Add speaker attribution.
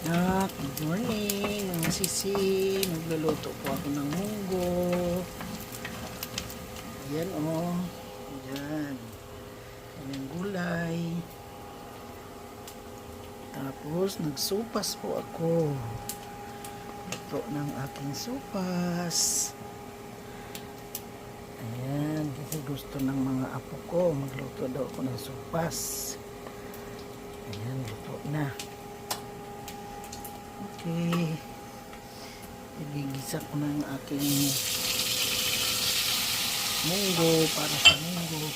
Speaker 1: Good morning mga sisi. Magluluto po ako ng munggo. Ayan o. Ayan. Ayan gulay. Tapos nagsupas po ako. Luto ng aking supas. Ayan. Kasi gusto ng mga apo ko. Magluto daw ako ng supas. Ayan. Luto na. Okay. Igigisa ko na ang aking munggo para sa munggo.